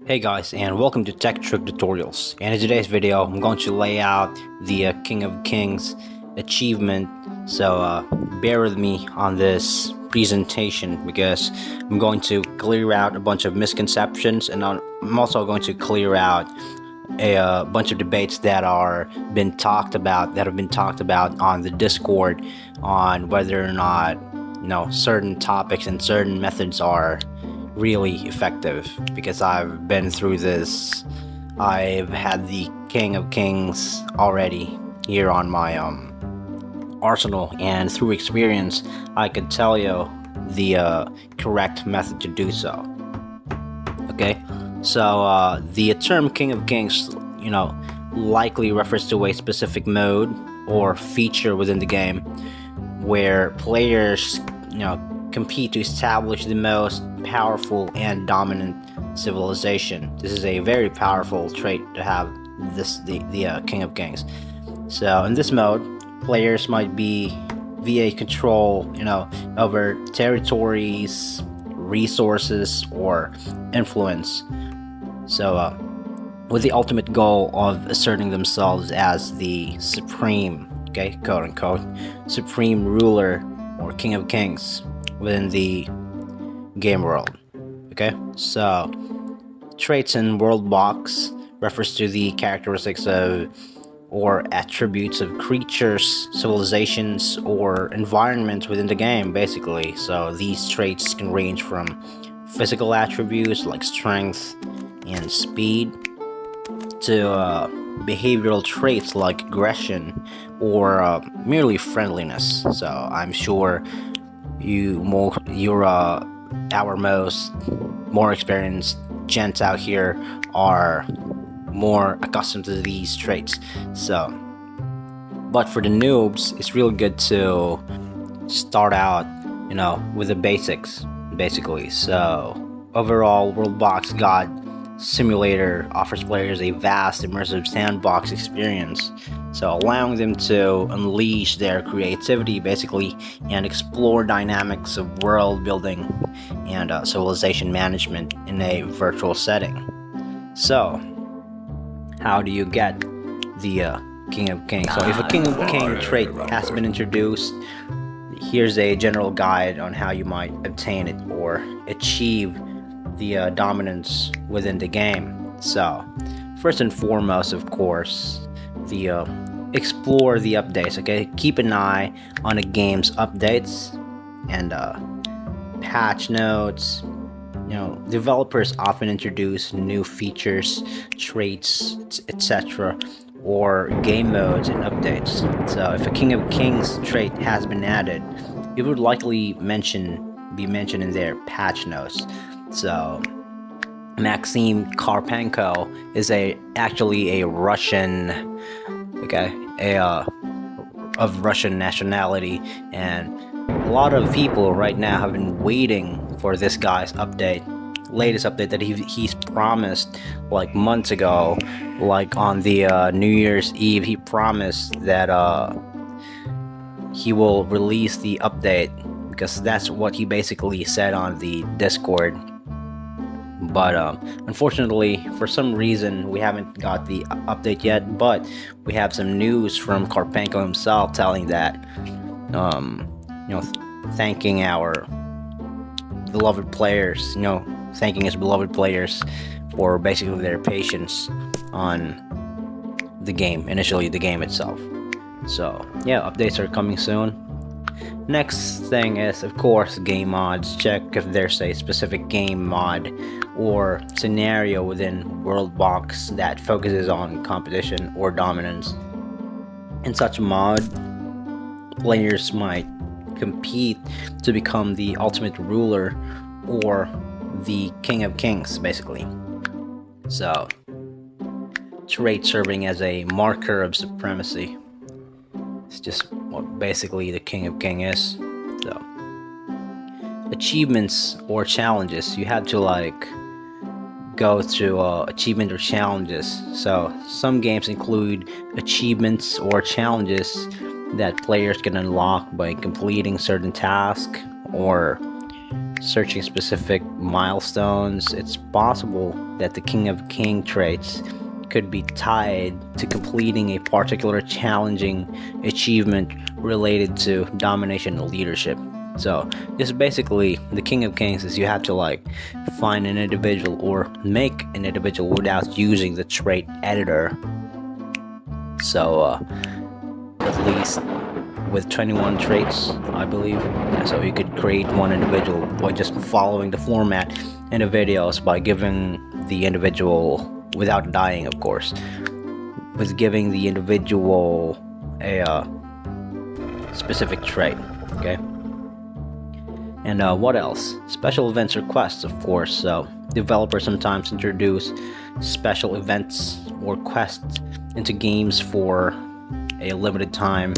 Hey guys, and welcome to Tech Trick Tutorials. And in today's video, I'm going to lay out the King of Kings achievement. So bear with me on this presentation because I'm going to clear out a bunch of misconceptions, and I'm also going to clear out a bunch of debates that have been talked about on the Discord on whether or not certain topics and certain methods are really effective. Because I've been through this. I've had the King of Kings already here on my arsenal, and through experience I could tell you the correct method to do so. Okay, so the term King of Kings, likely refers to a specific mode or feature within the game where players, compete to establish the most powerful and dominant civilization. This is a very powerful trait to have, the King of Kings. So in this mode, players might be via control, over territories, resources, or influence. So with the ultimate goal of asserting themselves as the supreme, quote unquote, supreme ruler or King of Kings within the game world. So traits in world box refers to the characteristics of or attributes of creatures, civilizations, or environments within the game, basically. So these traits can range from physical attributes like strength and speed to behavioral traits like aggression or merely friendliness. So I'm sure you're our more experienced gents out here are more accustomed to these traits. So, but for the noobs, it's really good to start out, with the basics, basically. So, overall, Worldbox God Simulator offers players a vast, immersive sandbox experience, so allowing them to unleash their creativity, basically, and explore dynamics of world building and civilization management in a virtual setting. So, how do you get the King of Kings? So if a King of King trait has been introduced, here's a general guide on how you might obtain it or achieve the dominance within the game. So first and foremost, of course, explore the updates. Keep an eye on the game's updates and patch notes. Developers often introduce new features, traits, etc., or game modes and updates. So if a King of Kings trait has been added, it would likely be mentioned in their patch notes. So Maxim Karpenko is actually a Russian, of Russian nationality, and a lot of people right now have been waiting for this guy's latest update that he's promised like months ago. Like on the New Year's Eve, he promised that he will release the update, because that's what he basically said on the Discord. But unfortunately, for some reason, we haven't got the update yet. But we have some news from Karpenko himself telling that, thanking our beloved players, thanking his beloved players for basically their patience on the game, initially the game itself. So yeah, updates are coming soon. Next thing is, of course, game mods. Check if there's a specific game mod or scenario within Worldbox that focuses on competition or dominance. In such a mod, players might compete to become the ultimate ruler or the King of Kings, basically. So, trait serving as a marker of supremacy. It's just what basically the King of King is. So, achievements or challenges. You have to go through achievement or challenges. So some games include achievements or challenges that players can unlock by completing certain tasks or searching specific milestones. It's possible that the King of King traits could be tied to completing a particular challenging achievement related to domination and leadership. So this is basically the King of Kings is you have to like find an individual or make an individual without using the trait editor. So at least with 21 traits, I believe. Yeah, so you could create one individual by just following the format in the videos by giving the individual, without dying of course, with giving the individual a specific trait. Okay. And what else? Special events or quests, of course. So developers sometimes introduce special events or quests into games for a limited time.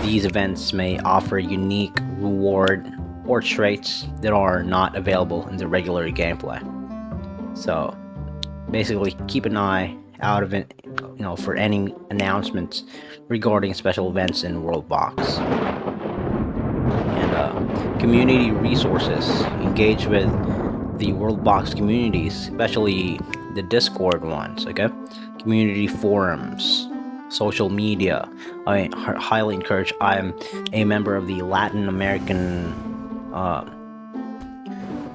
These events may offer unique reward or traits that are not available in the regular gameplay. So basically keep an eye out of it, for any announcements regarding special events in World Box. And community resources. Engage with the World Box communities, especially the Discord ones, okay? Community forums, social media. I highly encourage. I'm a member of the Latin American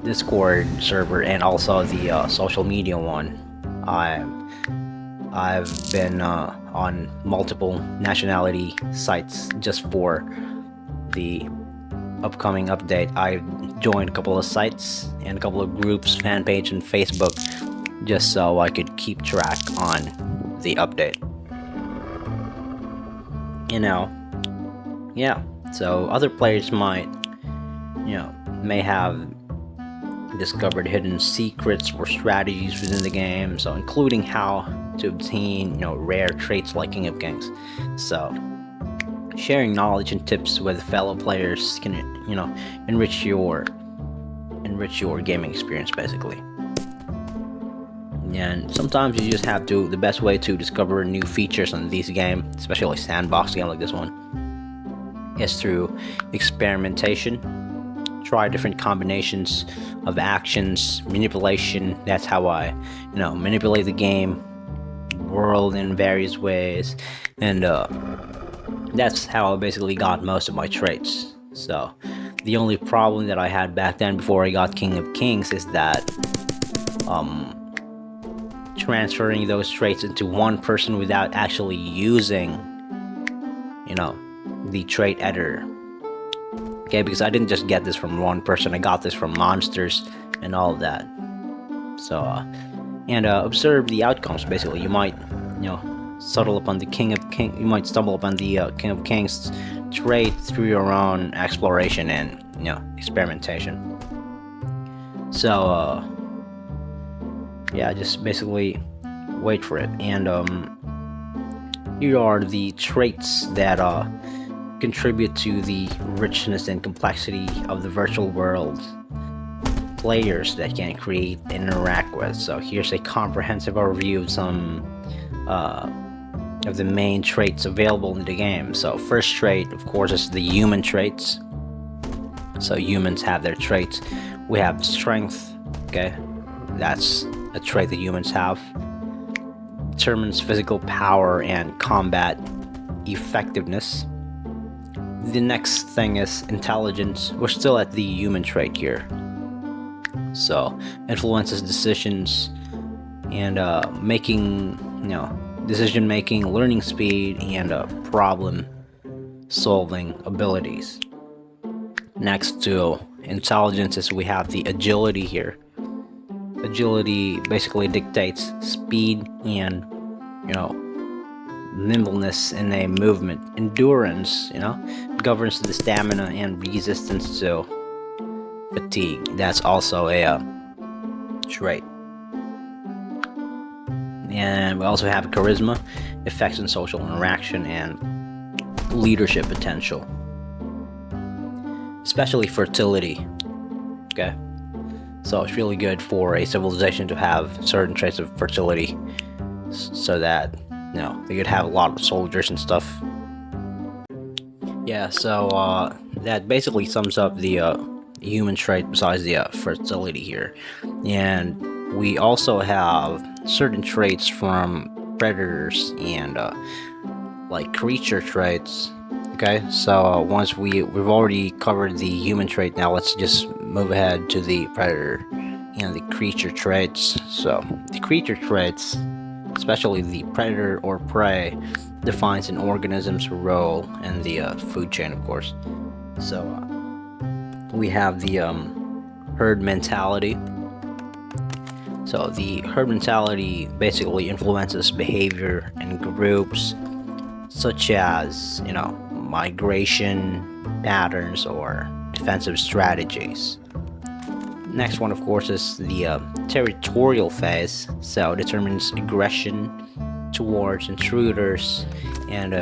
Discord server and also the social media one. I've been on multiple nationality sites just for the upcoming update. I joined a couple of sites and a couple of groups, fan page and Facebook, just so I could keep track on the update. Yeah, so other players may have discovered hidden secrets or strategies within the game, so including how to obtain rare traits like King of Kings. So sharing knowledge and tips with fellow players can enrich your gaming experience basically. And sometimes you just have to, the best way to discover new features on these games, especially sandbox game like this one, is through experimentation. Try different combinations of actions, manipulation. That's how I manipulate the game world in various ways, and that's how I basically got most of my traits. So the only problem that I had back then before I got King of Kings is that transferring those traits into one person without actually using the trait editor. Okay, because I didn't just get this from one person, I got this from monsters and all of that. So observe the outcomes. Basically, you might stumble upon the King of Kings trait through your own exploration and experimentation. So just basically wait for it. And here are the traits that contribute to the richness and complexity of the virtual world players that can create and interact with. So here's a comprehensive overview of some of the main traits available in the game. So first trait, of course, is the human traits. So humans have their traits. We have strength. Okay, that's a trait that humans have. Determines physical power and combat effectiveness. The next thing is intelligence. We're still at the human trait here. So influences decisions and making, decision making, learning speed, and problem solving abilities. Next to intelligence is we have the agility here. Agility basically dictates speed and nimbleness in a movement. Endurance governs the stamina and resistance to fatigue. That's also a trait. And we also have charisma, effects in social interaction, and leadership potential, especially fertility. Okay, so it's really good for a civilization to have certain traits of fertility, so that they could have a lot of soldiers and stuff. Yeah, so that basically sums up the human trait besides the fertility here. And we also have certain traits from predators and like creature traits. Okay, so once we've already covered the human trait, now let's just move ahead to the predator and the creature traits. So the creature traits, especially the predator or prey, defines an organism's role in the food chain, of course. So we have the herd mentality. So the herd mentality basically influences behavior in groups, such as, migration patterns or defensive strategies. Next one, of course, is the territorial phase. So it determines aggression towards intruders and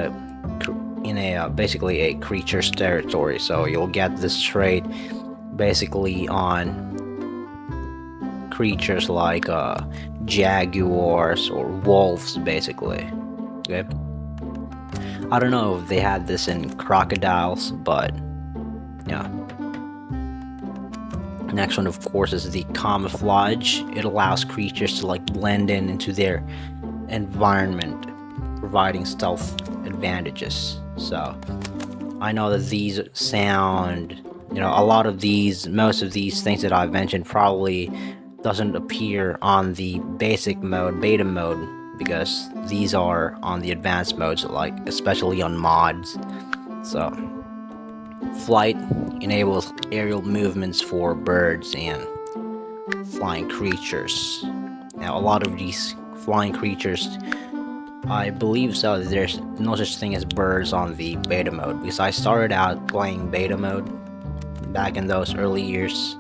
in a basically a creature's territory. So you'll get this trait basically on creatures like jaguars or wolves, basically. Okay. I don't know if they had this in crocodiles, but yeah. Next one, of course, is the camouflage. It allows creatures to blend in into their environment, providing stealth advantages. So I know that these sound, most of these things that I've mentioned probably doesn't appear on the basic mode, beta mode, because these are on the advanced modes, especially on mods. So flight enables aerial movements for birds and flying creatures. Now a lot of these flying creatures, I believe so, there's no such thing as birds on the beta mode, because I started out playing beta mode back in those early years,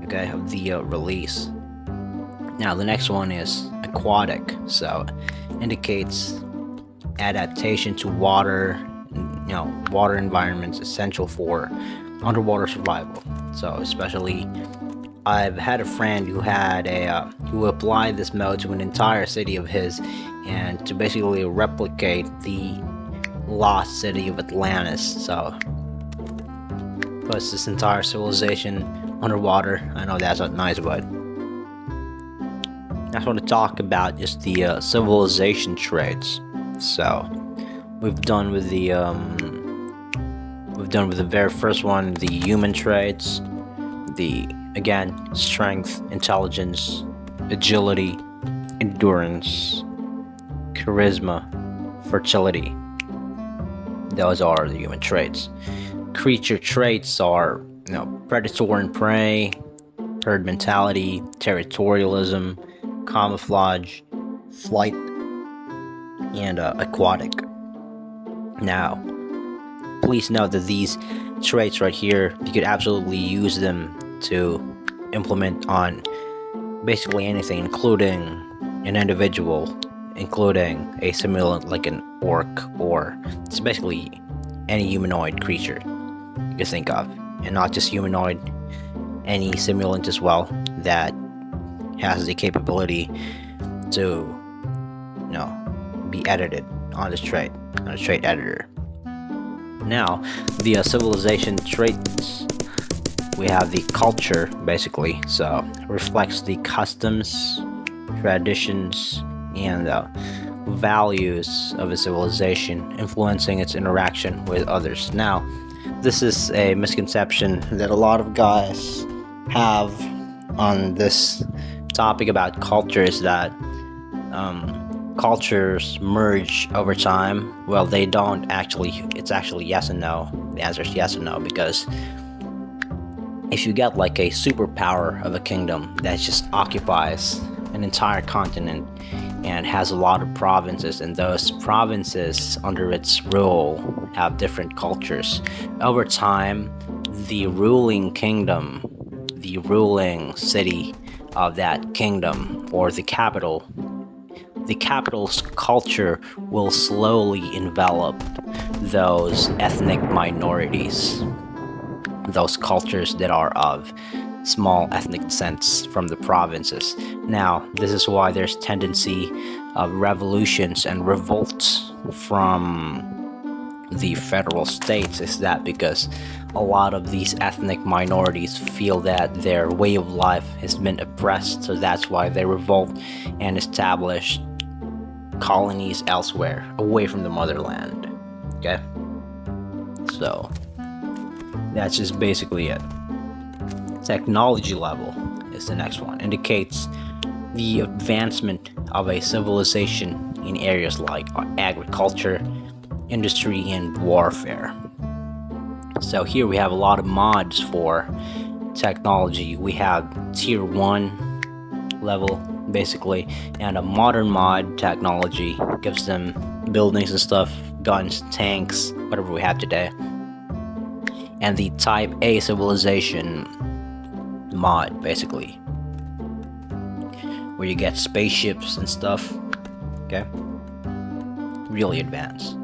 okay, of the release. Now the next one is aquatic. So indicates adaptation to water, water environments essential for underwater survival. So especially, I've had a friend who had who applied this mode to an entire city of his, and to basically replicate the lost city of Atlantis. So puts this entire civilization underwater. I know that's not nice, but I just want to talk about just the civilization traits. So we've done with the very first one, the human traits, the strength, intelligence, agility, endurance, charisma, fertility. Those are the human traits. Creature traits are, predator and prey, herd mentality, territorialism, camouflage, flight, and aquatic. Now, please note that these traits right here, you could absolutely use them to implement on basically anything, including an individual, including a simulant like an orc, or it's basically any humanoid creature you can think of, and not just humanoid, any simulant as well that has the capability to, be edited on this trait, on a trait editor. Now, the civilization traits, we have the culture, basically, so reflects the customs, traditions, and values of a civilization, influencing its interaction with others. Now, this is a misconception that a lot of guys have on this topic about cultures, that cultures merge over time. Well, they don't actually. It's actually yes and no. The answer is yes and no, because if you get like a superpower of a kingdom that just occupies an entire continent and has a lot of provinces, and those provinces under its rule have different cultures, over time, the ruling kingdom, the ruling city of that kingdom, or the capital's culture will slowly envelop those ethnic minorities, those cultures that are of small ethnic descents from the provinces. Now, this is why there's tendency of revolutions and revolts from the federal states is that because a lot of these ethnic minorities feel that their way of life has been oppressed, so that's why they revolt and established colonies elsewhere, away from the motherland. Okay? So, that's just basically it. Technology level is the next one. Indicates the advancement of a civilization in areas like agriculture, industry, and warfare. So here we have a lot of mods for technology. We have tier 1 level basically, and a modern mod technology gives them buildings and stuff, guns, tanks, whatever we have today. And the type A civilization mod basically, where you get spaceships and stuff. Okay, really advanced.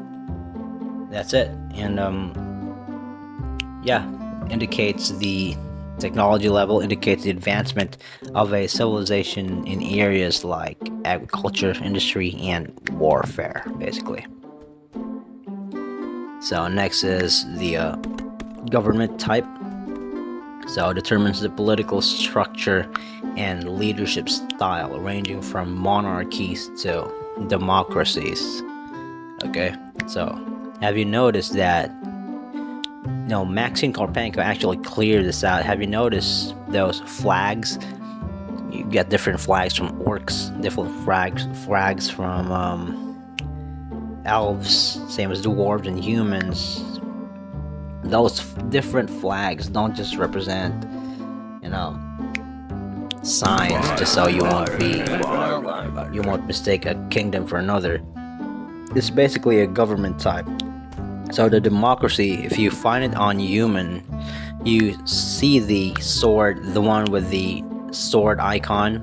That's it. And yeah, indicates the technology level, indicates the advancement of a civilization in areas like agriculture, industry, and warfare basically. So next is the government type. So it determines the political structure and leadership style, ranging from monarchies to democracies. Okay, so have you noticed that Maxine Karpenko actually cleared this out? Have you noticed those flags? You get different flags from orcs, different flags from elves, same as dwarves and humans. Those different flags don't just represent, signs, just so you won't mistake a kingdom for another. It's basically a government type. So the democracy, if you find it on human, you see the sword, the one with the sword icon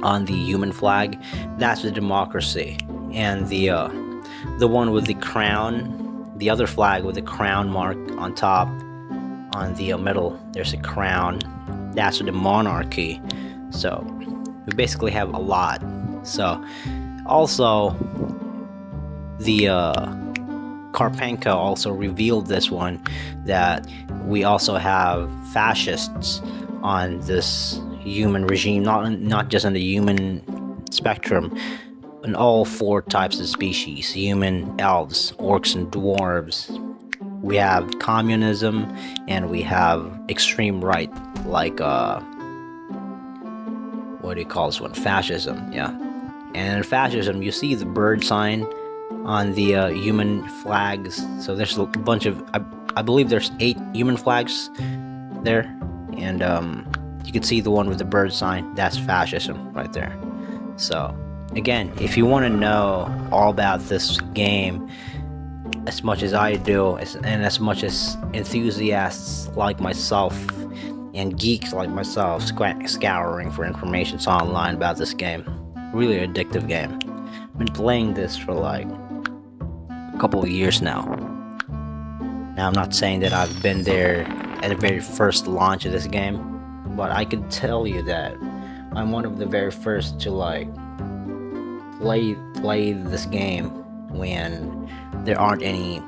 on the human flag. That's the democracy. And the one with the crown, the other flag with the crown mark on top, on the middle, there's a crown. That's the monarchy. So we basically have a lot. So also the Karpenko also revealed this one, that we also have fascists on this human regime, not just on the human spectrum, in all 4 types of species: human, elves, orcs, and dwarves. We have communism, and we have extreme right, like what do you call this one? Fascism. Yeah. And in fascism, you see the bird sign on the human flags. So there's a bunch of, I believe there's 8 human flags there, and you can see the one with the bird sign. That's fascism right there. So again, if you want to know all about this game as much as I do, and as much as enthusiasts like myself and geeks like myself scouring for information online about this game, really addictive game. I've been playing this for like a couple of years now. Now, I'm not saying that I've been there at the very first launch of this game, but I can tell you that I'm one of the very first to play this game when there aren't any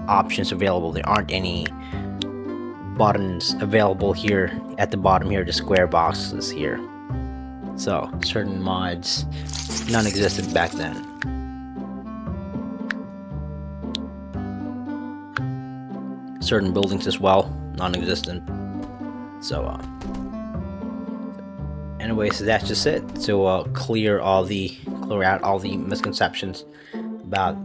options available. There aren't any buttons available here at the bottom here, the square boxes here. So certain mods non-existent back then. Certain buildings as well, non-existent. So anyways, that's just it. So clear out all the misconceptions about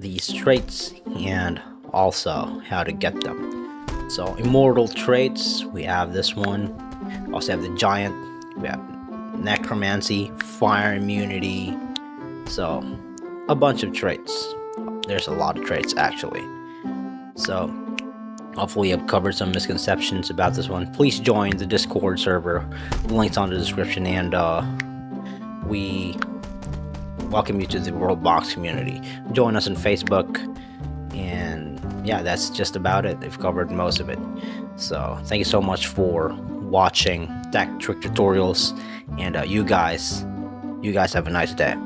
these traits and also how to get them. So immortal traits, we have this one. Also have the giant, we have necromancy, fire immunity. So a bunch of traits. There's a lot of traits actually. So hopefully I've covered some misconceptions about this one. Please join the Discord server. The link's on the description, and we welcome you to the Worldbox community. Join us on Facebook, and yeah, that's just about it. They've covered most of it. So thank you so much for watching Tech Trick Tutorials, and you guys have a nice day.